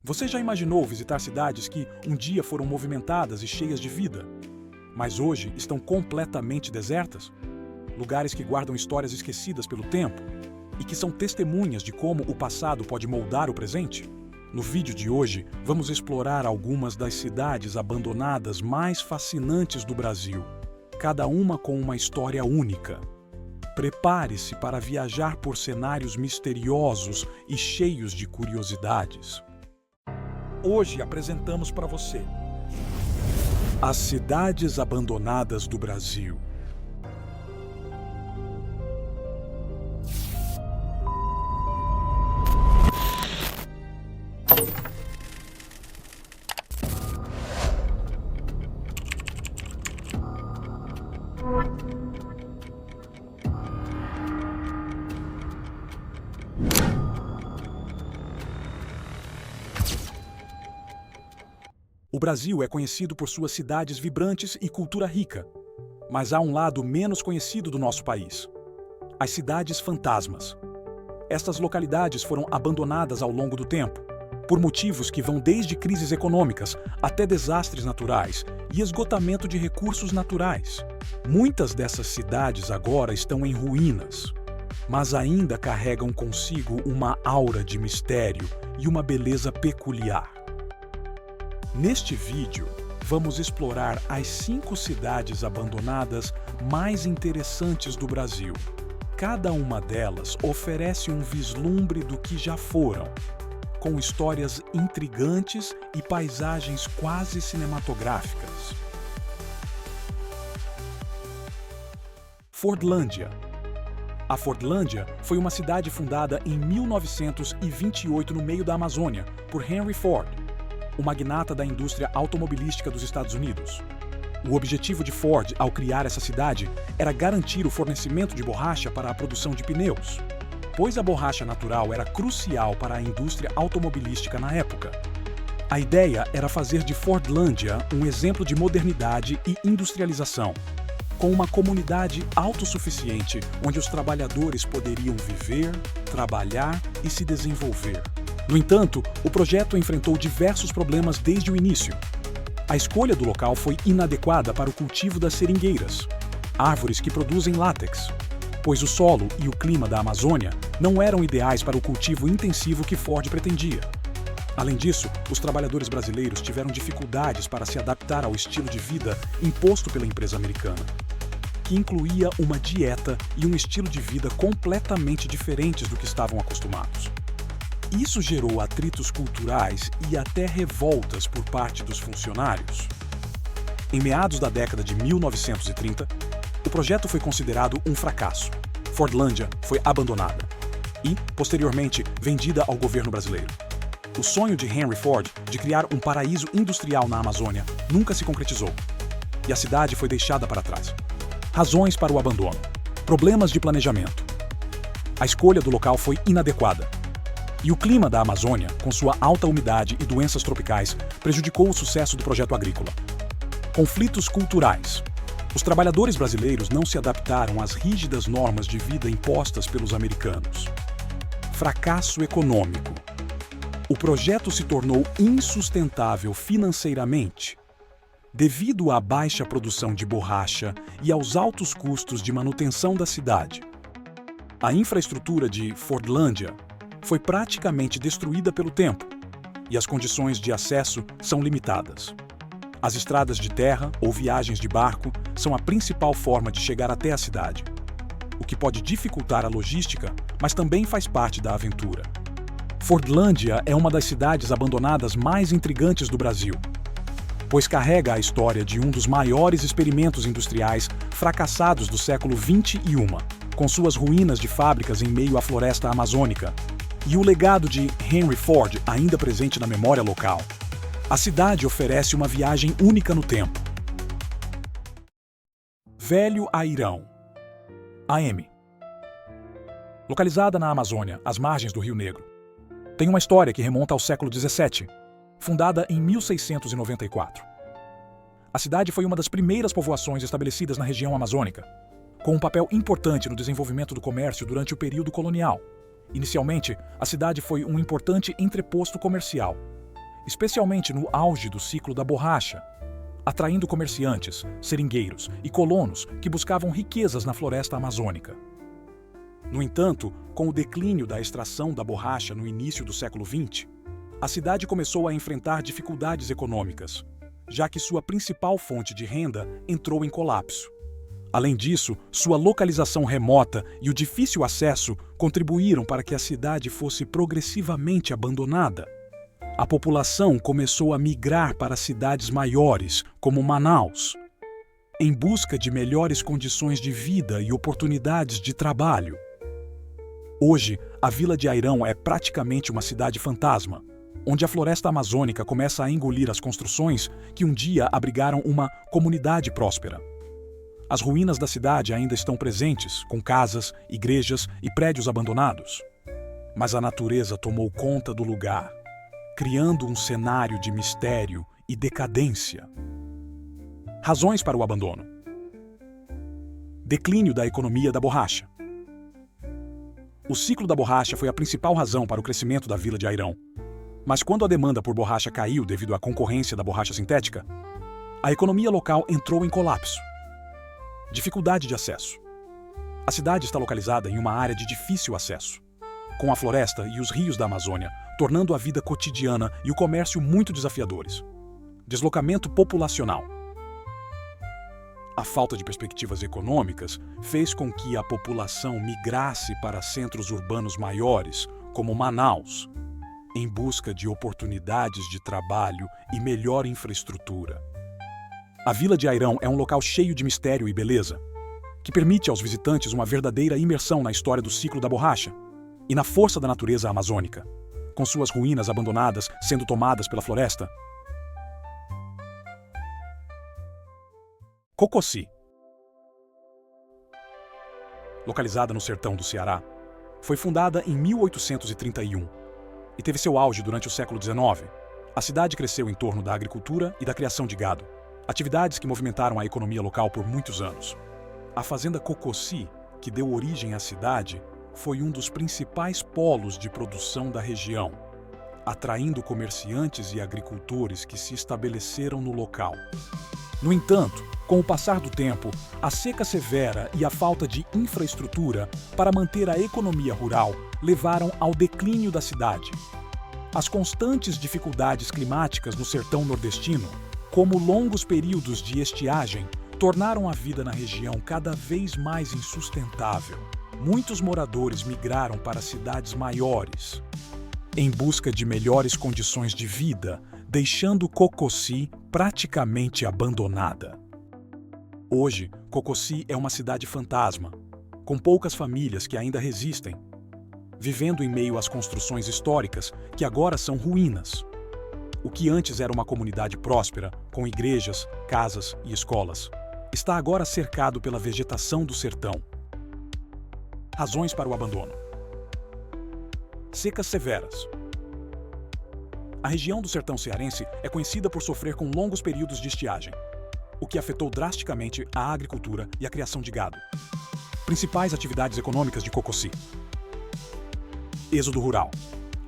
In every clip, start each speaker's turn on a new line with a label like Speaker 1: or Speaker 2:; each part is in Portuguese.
Speaker 1: Você já imaginou visitar cidades que um dia foram movimentadas e cheias de vida, mas hoje estão completamente desertas? Lugares que guardam histórias esquecidas pelo tempo e que são testemunhas de como o passado pode moldar o presente? No vídeo de hoje, vamos explorar algumas das cidades abandonadas mais fascinantes do Brasil, cada uma com uma história única. Prepare-se para viajar por cenários misteriosos e cheios de curiosidades. Hoje apresentamos para você as cidades abandonadas do Brasil. O Brasil é conhecido por suas cidades vibrantes e cultura rica, mas há um lado menos conhecido do nosso país: as cidades fantasmas. Estas localidades foram abandonadas ao longo do tempo, por motivos que vão desde crises econômicas até desastres naturais e esgotamento de recursos naturais. Muitas dessas cidades agora estão em ruínas, mas ainda carregam consigo uma aura de mistério e uma beleza peculiar. Neste vídeo, vamos explorar as 5 cidades abandonadas mais interessantes do Brasil. Cada uma delas oferece um vislumbre do que já foram, com histórias intrigantes e paisagens quase cinematográficas. Fordlândia. A Fordlândia foi uma cidade fundada em 1928 no meio da Amazônia por Henry Ford, o magnata da indústria automobilística dos Estados Unidos. O objetivo de Ford ao criar essa cidade era garantir o fornecimento de borracha para a produção de pneus, pois a borracha natural era crucial para a indústria automobilística na época. A ideia era fazer de Fordlândia um exemplo de modernidade e industrialização, com uma comunidade autossuficiente onde os trabalhadores poderiam viver, trabalhar e se desenvolver. No entanto, o projeto enfrentou diversos problemas desde o início. A escolha do local foi inadequada para o cultivo das seringueiras, árvores que produzem látex, pois o solo e o clima da Amazônia não eram ideais para o cultivo intensivo que Ford pretendia. Além disso, os trabalhadores brasileiros tiveram dificuldades para se adaptar ao estilo de vida imposto pela empresa americana, que incluía uma dieta e um estilo de vida completamente diferentes do que estavam acostumados. Isso gerou atritos culturais e até revoltas por parte dos funcionários. Em meados da década de 1930, o projeto foi considerado um fracasso. Fordlândia foi abandonada e, posteriormente, vendida ao governo brasileiro. O sonho de Henry Ford de criar um paraíso industrial na Amazônia nunca se concretizou, e a cidade foi deixada para trás. Razões para o abandono: problemas de planejamento. A escolha do local foi inadequada. E o clima da Amazônia, com sua alta umidade e doenças tropicais, prejudicou o sucesso do projeto agrícola. Conflitos culturais. Os trabalhadores brasileiros não se adaptaram às rígidas normas de vida impostas pelos americanos. Fracasso econômico. O projeto se tornou insustentável financeiramente, devido à baixa produção de borracha e aos altos custos de manutenção da cidade. A infraestrutura de Fordlândia foi praticamente destruída pelo tempo, e as condições de acesso são limitadas. As estradas de terra ou viagens de barco são a principal forma de chegar até a cidade, o que pode dificultar a logística, mas também faz parte da aventura. Fordlândia é uma das cidades abandonadas mais intrigantes do Brasil, pois carrega a história de um dos maiores experimentos industriais fracassados do século XXI, com suas ruínas de fábricas em meio à floresta amazônica, e o legado de Henry Ford ainda presente na memória local. A cidade oferece uma viagem única no tempo. Velho Airão. AM. Localizada na Amazônia, às margens do Rio Negro, tem uma história que remonta ao século XVII, fundada em 1694. A cidade foi uma das primeiras povoações estabelecidas na região amazônica, com um papel importante no desenvolvimento do comércio durante o período colonial. Inicialmente, a cidade foi um importante entreposto comercial, especialmente no auge do ciclo da borracha, atraindo comerciantes, seringueiros e colonos que buscavam riquezas na floresta amazônica. No entanto, com o declínio da extração da borracha no início do século XX, a cidade começou a enfrentar dificuldades econômicas, já que sua principal fonte de renda entrou em colapso. Além disso, sua localização remota e o difícil acesso contribuíram para que a cidade fosse progressivamente abandonada. A população começou a migrar para cidades maiores, como Manaus, em busca de melhores condições de vida e oportunidades de trabalho. Hoje, a Vila de Airão é praticamente uma cidade fantasma, onde a floresta amazônica começa a engolir as construções que um dia abrigaram uma comunidade próspera. As ruínas da cidade ainda estão presentes, com casas, igrejas e prédios abandonados. Mas a natureza tomou conta do lugar, criando um cenário de mistério e decadência. Razões para o abandono: declínio da economia da borracha. O ciclo da borracha foi a principal razão para o crescimento da Vila de Airão. Mas quando a demanda por borracha caiu devido à concorrência da borracha sintética, a economia local entrou em colapso. Dificuldade de acesso. A cidade está localizada em uma área de difícil acesso, com a floresta e os rios da Amazônia, tornando a vida cotidiana e o comércio muito desafiadores. Deslocamento populacional. A falta de perspectivas econômicas fez com que a população migrasse para centros urbanos maiores, como Manaus, em busca de oportunidades de trabalho e melhor infraestrutura. A Vila de Airão é um local cheio de mistério e beleza, que permite aos visitantes uma verdadeira imersão na história do ciclo da borracha e na força da natureza amazônica, com suas ruínas abandonadas sendo tomadas pela floresta. Cocossi, localizada no sertão do Ceará, foi fundada em 1831 e teve seu auge durante o século XIX. A cidade cresceu em torno da agricultura e da criação de gado, atividades que movimentaram a economia local por muitos anos. A fazenda Cocossi, que deu origem à cidade, foi um dos principais polos de produção da região, atraindo comerciantes e agricultores que se estabeleceram no local. No entanto, com o passar do tempo, a seca severa e a falta de infraestrutura para manter a economia rural levaram ao declínio da cidade. As constantes dificuldades climáticas no sertão nordestino, como longos períodos de estiagem, tornaram a vida na região cada vez mais insustentável. Muitos moradores migraram para cidades maiores, em busca de melhores condições de vida, deixando Cocossi praticamente abandonada. Hoje, Cocossi é uma cidade fantasma, com poucas famílias que ainda resistem, vivendo em meio às construções históricas que agora são ruínas. O que antes era uma comunidade próspera, com igrejas, casas e escolas, está agora cercado pela vegetação do sertão. Razões para o abandono: secas severas. A região do sertão cearense é conhecida por sofrer com longos períodos de estiagem, o que afetou drasticamente a agricultura e a criação de gado. Principais atividades econômicas de Cocossi: êxodo rural.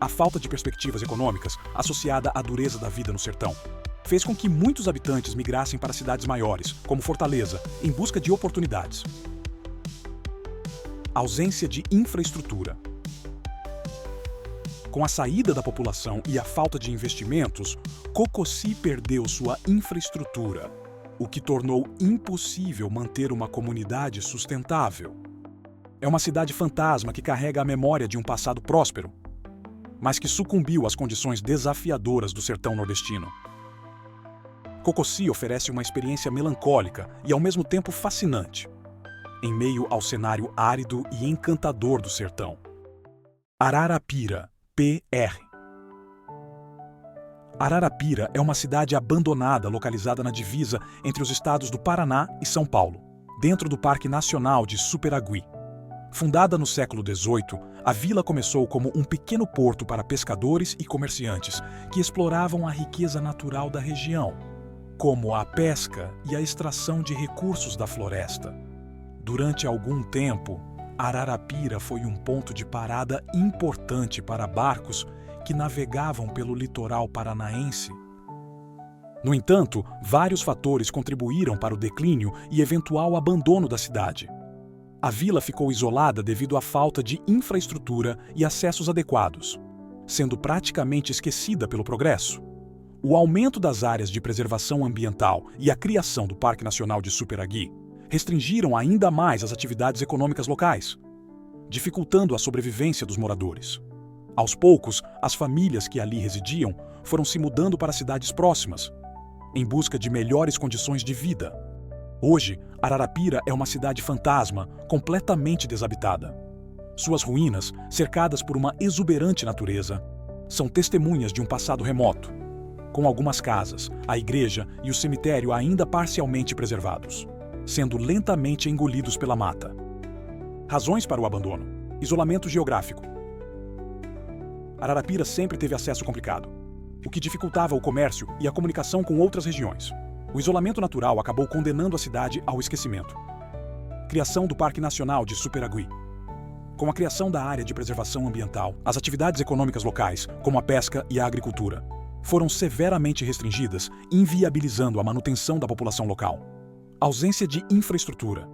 Speaker 1: A falta de perspectivas econômicas, associada à dureza da vida no sertão, fez com que muitos habitantes migrassem para cidades maiores, como Fortaleza, em busca de oportunidades. Ausência de infraestrutura. Com a saída da população e a falta de investimentos, Cocossi perdeu sua infraestrutura, o que tornou impossível manter uma comunidade sustentável. É uma cidade fantasma que carrega a memória de um passado próspero, mas que sucumbiu às condições desafiadoras do sertão nordestino. Cocossi oferece uma experiência melancólica e ao mesmo tempo fascinante, em meio ao cenário árido e encantador do sertão. Ararapira, PR. Ararapira é uma cidade abandonada localizada na divisa entre os estados do Paraná e São Paulo, dentro do Parque Nacional de Superagui. Fundada no século XVIII, a vila começou como um pequeno porto para pescadores e comerciantes que exploravam a riqueza natural da região, como a pesca e a extração de recursos da floresta. Durante algum tempo, Ararapira foi um ponto de parada importante para barcos que navegavam pelo litoral paranaense. No entanto, vários fatores contribuíram para o declínio e eventual abandono da cidade. A vila ficou isolada devido à falta de infraestrutura e acessos adequados, sendo praticamente esquecida pelo progresso. O aumento das áreas de preservação ambiental e a criação do Parque Nacional de Superagui restringiram ainda mais as atividades econômicas locais, dificultando a sobrevivência dos moradores. Aos poucos, as famílias que ali residiam foram se mudando para cidades próximas, em busca de melhores condições de vida. Hoje, Ararapira é uma cidade fantasma, completamente desabitada. Suas ruínas, cercadas por uma exuberante natureza, são testemunhas de um passado remoto, com algumas casas, a igreja e o cemitério ainda parcialmente preservados, sendo lentamente engolidos pela mata. Razões para o abandono: isolamento geográfico. Ararapira sempre teve acesso complicado, o que dificultava o comércio e a comunicação com outras regiões. O isolamento natural acabou condenando a cidade ao esquecimento. Criação do Parque Nacional de Superagui. Com a criação da área de preservação ambiental, as atividades econômicas locais, como a pesca e a agricultura, foram severamente restringidas, inviabilizando a manutenção da população local. Ausência de infraestrutura.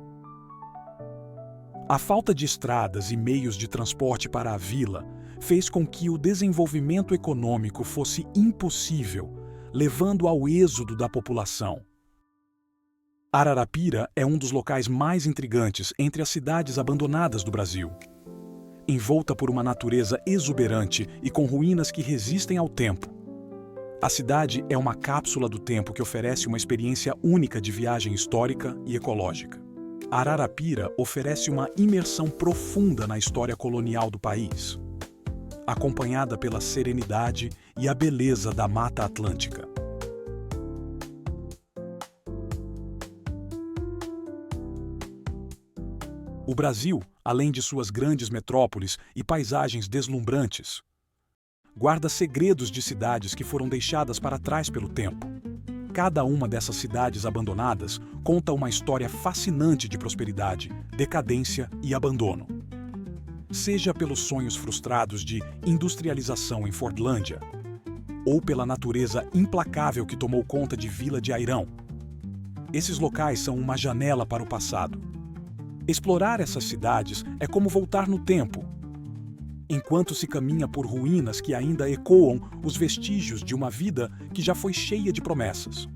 Speaker 1: A falta de estradas e meios de transporte para a vila fez com que o desenvolvimento econômico fosse impossível, levando ao êxodo da população. Ararapira é um dos locais mais intrigantes entre as cidades abandonadas do Brasil. Envolta por uma natureza exuberante e com ruínas que resistem ao tempo, a cidade é uma cápsula do tempo que oferece uma experiência única de viagem histórica e ecológica. Ararapira oferece uma imersão profunda na história colonial do país, acompanhada pela serenidade e a beleza da Mata Atlântica. O Brasil, além de suas grandes metrópoles e paisagens deslumbrantes, guarda segredos de cidades que foram deixadas para trás pelo tempo. Cada uma dessas cidades abandonadas conta uma história fascinante de prosperidade, decadência e abandono. Seja pelos sonhos frustrados de industrialização em Fordlândia, ou pela natureza implacável que tomou conta de Vila de Airão, esses locais são uma janela para o passado. Explorar essas cidades é como voltar no tempo, enquanto se caminha por ruínas que ainda ecoam os vestígios de uma vida que já foi cheia de promessas.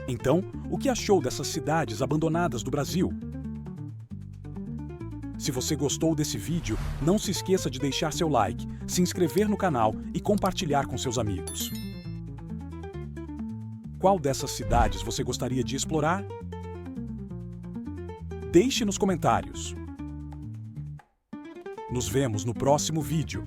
Speaker 1: Então, o que achou dessas cidades abandonadas do Brasil? Se você gostou desse vídeo, não se esqueça de deixar seu like, se inscrever no canal e compartilhar com seus amigos. Qual dessas cidades você gostaria de explorar? Deixe nos comentários. Nos vemos no próximo vídeo.